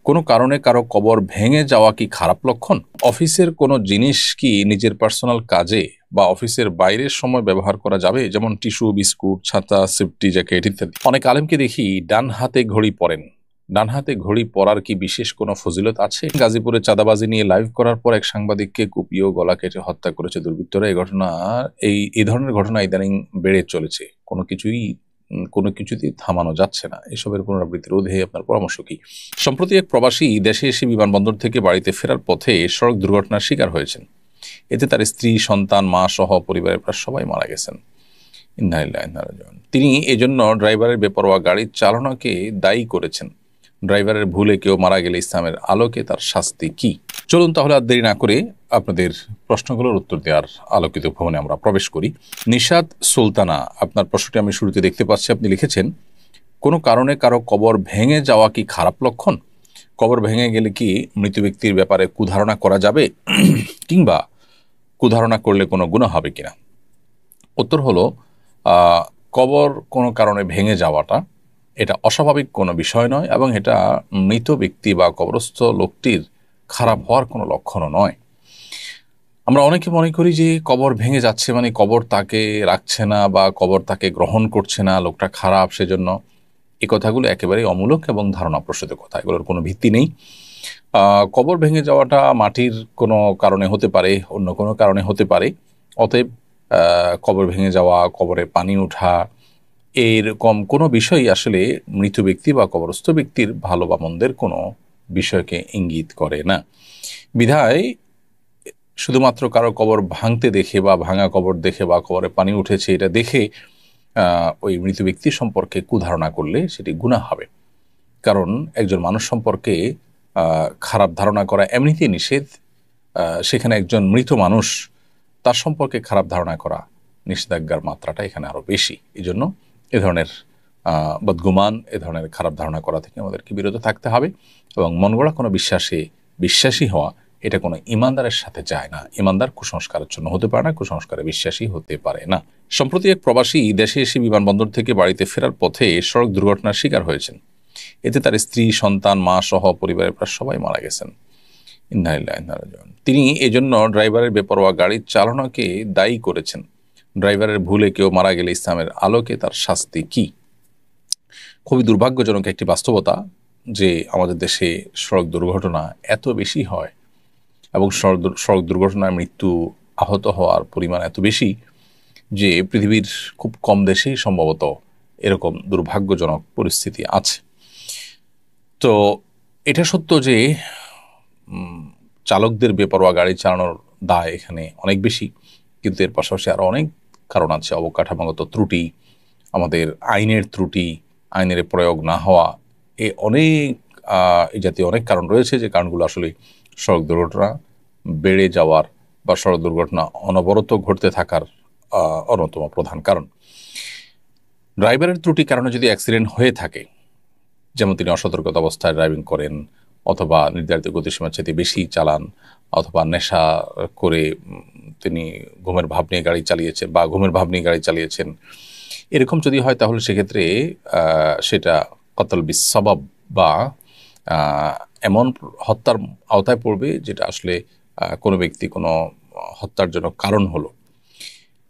কোনো কারণে কারো কবর ভেঙে যাওয়া কি খারাপ লক্ষণ? অফিসের কোনো জিনিস কি নিজের পার্সোনাল কাজে বা অফিসের বাইরের সময় ব্যবহার করা যাবে? যেমন টিস্যু, বিস্কুট, ছাতা, সেফটি জ্যাকেট ইত্যাদি। অনেক আলেমকে দেখি ডান হাতে ঘড়ি পরেন। ডান হাতে ঘড়ি পরার কি বিশেষ কোনো ফজিলত আছে? গাজীপুরে চাঁদাবাজি নিয়ে লাইভ করার পর এক সাংবাদিককে কুপিয়ে গলা কেটে হত্যা করেছে দুর্বৃত্তরা। এই ধরনের ঘটনা ইদানিং বেড়ে চলেছে। কোনো কিছুতেই থামানো যাচ্ছে না। এসবের পুনরাবৃত্তি রোধে আপনার পরামর্শ কি? সম্প্রতি এক প্রবাসী দেশে এসে বিমানবন্দর থেকে বাড়িতে ফেরার পথে সড়ক দুর্ঘটনার শিকার হয়েছেন। এতে তার স্ত্রী, সন্তান, মা সহ পরিবারের প্রায় সবাই মারা গেছেন। ইন্না লিল্লাহি ওয়া ইন্না ইলাইহি রাজিউন। তিনি এজন্য ড্রাইভারের বেপরোয়া গাড়ির চালনাকে দায়ী করেছেন। ড্রাইভারের ভুলে কেউ মারা গেলে ইসলামের আলোকে তার শাস্তি কি? চলুন তাহলে আর দেরি না করে আপনাদের প্রশ্নগুলোর উত্তর দেওয়ার আলোকিত ভবনে আমরা প্রবেশ করি। নিশাত সুলতানা, আপনার প্রশ্নটি আমি শুরুতে দেখতে পাচ্ছি। আপনি লিখেছেন, কোনো কারণে কারো কবর ভেঙে যাওয়া কি খারাপ লক্ষণ? কবর ভেঙে গেলে কি মৃত ব্যক্তির ব্যাপারে কুধারণা করা যাবে, কিংবা কুধারণা করলে কোনো গুনাহ হবে কিনা? উত্তর হলো, কবর কোনো কারণে ভেঙে যাওয়াটা এটা অস্বাভাবিক কোনো বিষয় নয়, এবং এটা মৃত ব্যক্তি বা কবরস্থ লোকটির খারাপ হওয়ার কোনো লক্ষণও নয়। আমরা অনেকে মনে করি যে কবর ভেঙে যাচ্ছে মানে কবর তাকে রাখছে না বা কবর তাকে গ্রহণ করছে না, লোকটা খারাপ, সেজন্য। এই কথাগুলো একেবারেই অমূলক এবং ধারণাপ্রসূত কথা, এগুলোর কোনো ভিত্তি নেই। কবর ভেঙে যাওয়াটা মাটির কোনো কারণে হতে পারে, অন্য কোনো কারণে হতে পারে। অতএব কবর ভেঙে যাওয়া, কবরে পানি ওঠা, এরকম কোনো বিষয়ই আসলে মৃত ব্যক্তি বা কবরস্থ ব্যক্তির ভালো বা মন্দের কোনো বিষয়কে ইঙ্গিত করে না। বিধায় শুধুমাত্র কারো কবর ভাঙতে দেখে বা ভাঙা কবর দেখে বা কবরে পানি উঠেছে এটা দেখে ওই মৃত ব্যক্তি সম্পর্কে কুধারণা করলে সেটি গুনাহ হবে। কারণ একজন মানুষ সম্পর্কে খারাপ ধারণা করা এমনিতেই নিষেধ। সেখানে একজন মৃত মানুষ, তার সম্পর্কে খারাপ ধারণা করা, নিষেধাজ্ঞার মাত্রাটা এখানে আরও বেশি। এই জন্য এ ধরনের বদগুমান, এ ধরনের খারাপ ধারণা করা থেকে আমাদেরকে বিরত থাকতে হবে। এবং মন গড়া কোনো বিশ্বাসী হওয়া, এটা কোনো ইমানদারের সাথে যায় না। ইমানদার কুসংস্কারের জন্য হতে পারে না, কুসংস্কারে বিশ্বাসী হতে পারে না। সম্প্রতি এক প্রবাসী দেশে এসে বিমানবন্দর থেকে বাড়িতে ফেরার পথে সড়ক দুর্ঘটনার শিকার হয়েছেন। এতে তার স্ত্রী, সন্তান, মা সহ পরিবারের প্রায় সবাই মারা গেছেন। ইন্না লিল্লাহি ওয়া ইন্না ইলাইহি রাজিউন। তিনি এজন্য ড্রাইভারের বেপরোয়া গাড়ির চালনাকে দায়ী করেছেন। ড্রাইভারের ভুলে কেউ মারা গেলে ইসলামের আলোকে তার শাস্তি কি? খুবই দুর্ভাগ্যজনক একটি বাস্তবতা যে আমাদের দেশে সড়ক দুর্ঘটনা এত বেশি হয়, এবং সড়ক দুর্ঘটনায় মৃত্যু, আহত হওয়ার পরিমাণ এত বেশি যে পৃথিবীর খুব কম দেশেই সম্ভবত এরকম দুর্ভাগ্যজনক পরিস্থিতি আছে। তো এটা সত্য যে চালকদের বেপরোয়া গাড়ি চালানোর দায় এখানে অনেক বেশি, কিন্তু এর পাশাপাশি আরও অনেক কারণ আছে। অবকাঠামোগত ত্রুটি, আমাদের আইনের ত্রুটি, আইনের প্রয়োগ না হওয়া, এই জাতীয় অনেক কারণ রয়েছে, যে কারণগুলো আসলে সড়ক দুর্ঘটনা বেড়ে যাওয়ার বা সড়ক দুর্ঘটনা অনবরত ঘটতে থাকার অন্যতম প্রধান কারণ। ড্রাইভারের ত্রুটির কারণে যদি অ্যাক্সিডেন্ট হয়ে থাকে, যেমন তিনি অসতর্কতা অবস্থায় ড্রাইভিং করেন, অথবা নির্ধারিত গতিসীমার চাইতে বেশি চালান, অথবা নেশা করে তিনি ঘুমের ভাব নিয়ে গাড়ি চালিয়েছেন, এরকম যদি হয় তাহলে সেক্ষেত্রে সেটা কতল বিসবাব বা এমন হত্যার আওতায় পড়বে যেটা আসলে কোনো ব্যক্তি কোনো হত্যার জন্য কারণ হলো।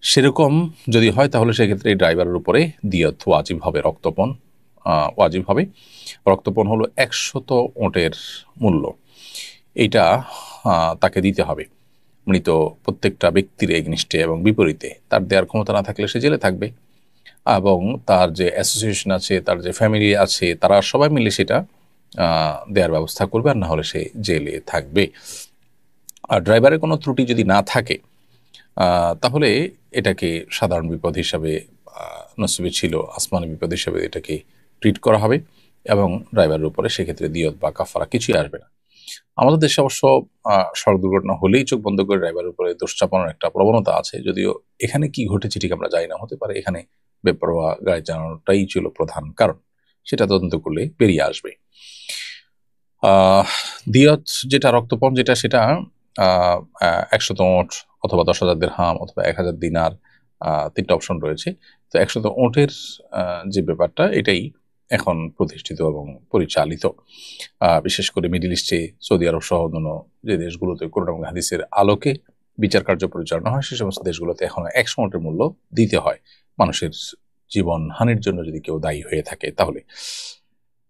সেরকম যদি হয় তাহলে সেক্ষেত্রে এই ড্রাইভারের উপরে দিয়ত ওয়াজিব হবে, রক্তপণ ওয়াজিব হবে। রক্তপণ হলো 100 ওঁটের মূল্য, এইটা তাকে দিতে হবে মৃত প্রত্যেকটা ব্যক্তির এগনিস্টে এবং বিপরীতে। তার দেওয়ার ক্ষমতা না থাকলে সে জেলে থাকবে, এবং তার যে অ্যাসোসিয়েশন আছে, তার যে ফ্যামিলি আছে, তারা সবাই মিলে সেটা দেওয়ার ব্যবস্থা করবে, আর না হলে সে জেলে থাকবে। আর ড্রাইভারের কোনো ত্রুটি যদি না থাকে তাহলে এটাকে সাধারণ বিপদ হিসাবে, নসিবে ছিল আসমানি বিপদ হিসাবে এটাকে ট্রিট করা হবে, এবং ড্রাইভারের উপরে সেক্ষেত্রে দিয়ত বা কাফারা কিছুই আসবে না। আমাদের দেশে অবশ্য সড়ক দুর্ঘটনা হলেই চোখ বন্ধ করে ড্রাইভারের উপরে দোষ চাপানোর একটা প্রবণতা আছে, যদিও এখানে কি ঘটেছে ঠিক আমরা জানি না। হতে পারে এখানে বেপরোয়া গাড়ি চালানোটাই ছিল প্রধান কারণ, সেটা তদন্ত করলে বেরিয়ে আসবে। দিয়ত যেটা, রক্তপণ যেটা, সেটা 100 ওঁট অথবা 10,000 দিরহাম অথবা 1,000 দিনার, 3টা অপশন রয়েছে। তো 100 ওঁটের যে ব্যাপারটা, এটাই এখন প্রতিষ্ঠিত এবং পরিচালিত। বিশেষ করে মিডল ইস্টে, সৌদি আরব সহ অন্যান্য যে দেশগুলোতে কোরআন এবং হাদিসের আলোকে বিচার কার্য পরিচালনা হয়, সে সমস্ত দেশগুলোতে এখনো 100 নোটের মূল্য দিতে হয় মানুষের জীবন হানির জন্য যদি কেউ দায়ী হয়ে থাকে তাহলে।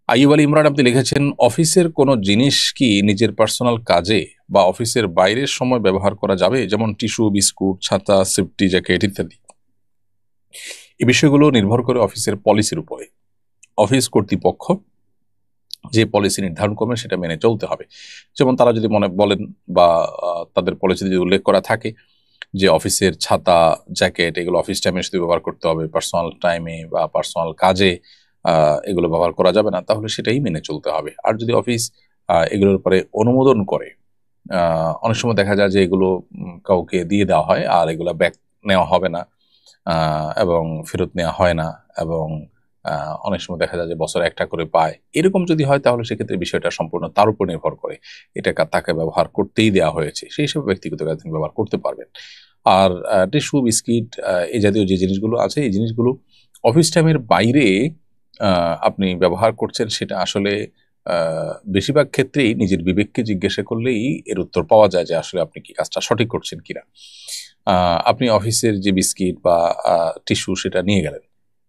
আইয়ুব আলী ইমরান আপনি লিখেছেন, অফিসের কোনো জিনিস কি নিজের পার্সোনাল কাজে বা অফিসের বাইরের সময় ব্যবহার করা যাবে, যেমন টিস্যু, বিস্কুট, ছাতা, সেফটি জ্যাকেট ইত্যাদি? এই বিষয়গুলো নির্ভর করে অফিসের পলিসির উপরে। অফিস কর্তৃপক্ষ যে পলিসি নির্ধারণ করবে সেটা মেনে চলতে হবে। যেমন তারা যদি মনে বলেন বা তাদের পলিসিতে যদি উল্লেখ করা থাকে যে অফিসের ছাতা, জ্যাকেট এগুলো অফিস টাইমে শুধু ব্যবহার করতে হবে, পার্সোনাল টাইমে বা পার্সোনাল কাজে এগুলো ব্যবহার করা যাবে না, তাহলে সেটাই মেনে চলতে হবে। আর যদি অফিস এগুলোর উপরে অনুমোদন করে, অনেক সময় দেখা যায় যে এগুলো কাউকে দিয়ে দেওয়া হয় আর এগুলো ব্যাক নেওয়া হবে না এবং ফেরত নেওয়া হয় না, এবং অনেক সময় দেখা যায় যে বছরে একটা করে পায়। এরকম যদি হয় তাহলে সেক্ষেত্রে বিষয়টা সম্পূর্ণ তার উপর নির্ভর করে। এটা তাকে ব্যবহার করতেই দেওয়া হয়েছে, সেই হিসেবে ব্যক্তিগত কাজে তিনি ব্যবহার করতে পারবেন। আর টিস্যু, বিস্কিট এই জাতীয় যে জিনিসগুলো আছে, এই জিনিসগুলো অফিস টাইমের বাইরে আপনি ব্যবহার করছেন, সেটা আসলে বেশিরভাগ ক্ষেত্রেই নিজের বিবেককে জিজ্ঞাসা করলেই এর উত্তর পাওয়া যায় যে আসলে আপনি কি কাজটা সঠিক করছেন কিনা। আপনি অফিসের যে বিস্কিট বা টিস্যু সেটা নিয়ে গেলেন,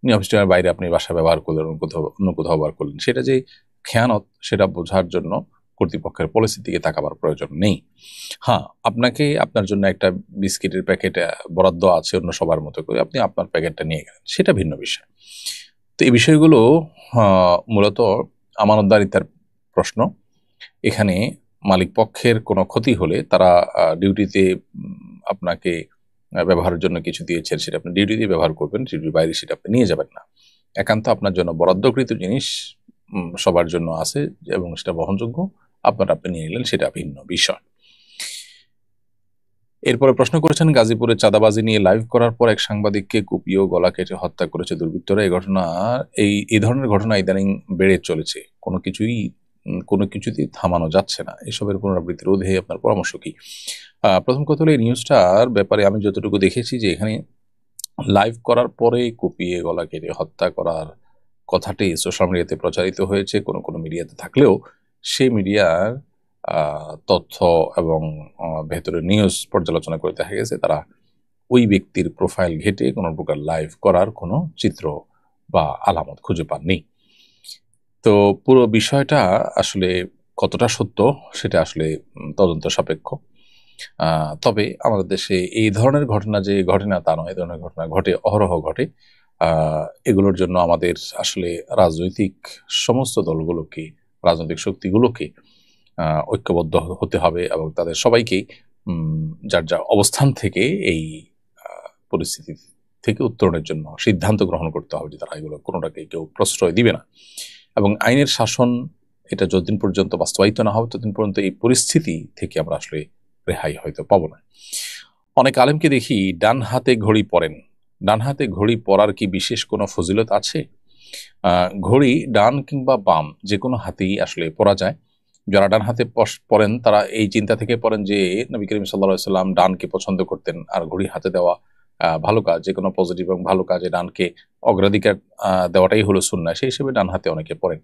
অফিস টাইমের বাইরে আপনি বাসায় ব্যবহার করলেন, অন্য কোথাও ব্যবহার করলেন, সেটা যে খেয়ানত সেটা বোঝার জন্য কর্তৃপক্ষের পলিসির দিকে তাকাবার প্রয়োজন নেই। হ্যাঁ, আপনাকে আপনার জন্য একটা বিস্কিটের প্যাকেট বরাদ্দ আছে অন্য সবার মতো করে, আপনি আপনার প্যাকেটটা নিয়ে গেলেন, সেটা ভিন্ন বিষয়। তো এই বিষয়গুলো মূলত আমানতদারিতার প্রশ্ন। এখানে মালিক পক্ষের কোনো ক্ষতি হলে তারা ডিউটিতে আপনাকে ব্যবহারের জন্য কিছু দিয়েছেন, সেটা আপনি ডিউটিতে ব্যবহার করবেন, ডিউটির বাইরে সেটা আপনি নিয়ে যাবেন না। একান্ত আপনার জন্য বরাদ্দকৃত জিনিস সবার জন্য আছে এবং সেটা বহনযোগ্য, আপনি নিয়ে নিলেন, সেটা ভিন্ন বিষয়। এরপরে প্রশ্ন করেছেন, গাজীপুরে চাঁদাবাজি নিয়ে লাইভ করার পর এক সাংবাদিককে কুপিয়ে গলা কেটে হত্যা করেছে দুর্বৃত্তরা। এই ধরনের ঘটনা ইদানিং বেড়ে চলেছে, কোনো কিছুতেই থামানো যাচ্ছে না। এসবের পুনরাবৃত্তি রোধে আপনার পরামর্শ কি? প্রথম কথা হলো, এই নিউজটার ব্যাপারে আমি যতটুকু দেখেছি যে এখানে লাইভ করার পরে কুপিয়ে গলা কেটে হত্যা করার কথাটি সোশ্যাল মিডিয়াতে প্রচারিত হয়েছে। কোনো মিডিয়াতে থাকলেও সেই মিডিয়ার তথ্য এবং ভেতরে নিউজ পর্যালোচনা করে দেখা গেছে তারা ওই ব্যক্তির প্রোফাইল ঘেটে কোনো প্রকার লাইভ করার কোনো চিত্র বা আলামত খুঁজে পাননি। তো পুরো বিষয়টা আসলে কতটা সত্য সেটা আসলে তদন্ত সাপেক্ষ। তবে আমাদের দেশে এই ধরনের ঘটনা যে ঘটে না তা নয়, এই ধরনের ঘটনা ঘটে, অহরহ ঘটে। এগুলোর জন্য আমাদের আসলে রাজনৈতিক সমস্ত দলগুলোকে, রাজনৈতিক শক্তিগুলোকে ঐক্যবদ্ধ হতে হবে এবং তাদের সবাইকেই যার যার অবস্থান থেকে এই পরিস্থিতি থেকে উত্তরণের জন্য সিদ্ধান্ত গ্রহণ করতে হবে যে তারা এগুলো কোনোটাকে কেউ প্রশ্রয় দিবে না। এবং আইনের শাসন এটা যতদিন পর্যন্ত বাস্তবায়িত না হবে ততদিন পর্যন্ত এই পরিস্থিতি থেকে আমরা আসলে রেহাই হয়তো পাবো না। অনেক আলেমকে দেখি ডান হাতে ঘড়ি পরেন। ডান হাতে ঘড়ি পরার কি বিশেষ কোনো ফজিলত আছে? ঘড়ি ডান কিংবা বাম যে কোনো হাতেই আসলে পরা যায়। যারা ডান হাতে পরেন তারা এই চিন্তা থেকে পড়েন যে নবী করিম সাল্লাল্লাহু আলাইহি সাল্লাম ডানকে পছন্দ করতেন, আর ঘড়ি হাতে দেওয়া ভালো কাজ, যে কোনো পজিটিভ এবং ভালো কাজে ডানকে অগ্রাধিকার দেওয়াটাই হলো সুন্নাহ, সেই হিসেবে ডান হাতে অনেকে পড়েন।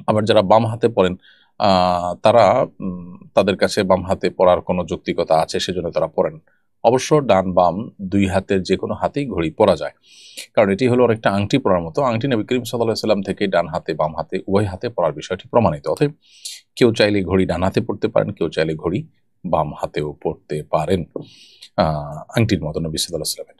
আবার যারা বাম হাতে পড়েন তারা তাদের কাছে বাম হাতে পড়ার কোনো যৌক্তিকতা আছে সেজন্য তারা পড়েন। অবশ্য ডান বাম দুই হাতের যে কোনো হাতেই ঘড়ি পরা যায়, কারণ এটি হলো অনেকটা আংটি পরার মতো। আংটি নবী করিম সাল্লাল্লাহু আলাইহি সাল্লাম থেকে ডান হাতে বাম হাতে উভয় হাতে পরার বিষয়টি প্রমাণিত। অতএব কেউ চাইলে ঘড়ি ডান হাতে পড়তে পারেন, কেউ চাইলে ঘড়ি বাম হাতেও পড়তে পারেন, আংটির মতো নবী সাল্লাল্লাহু আলাইহি সাল্লামের।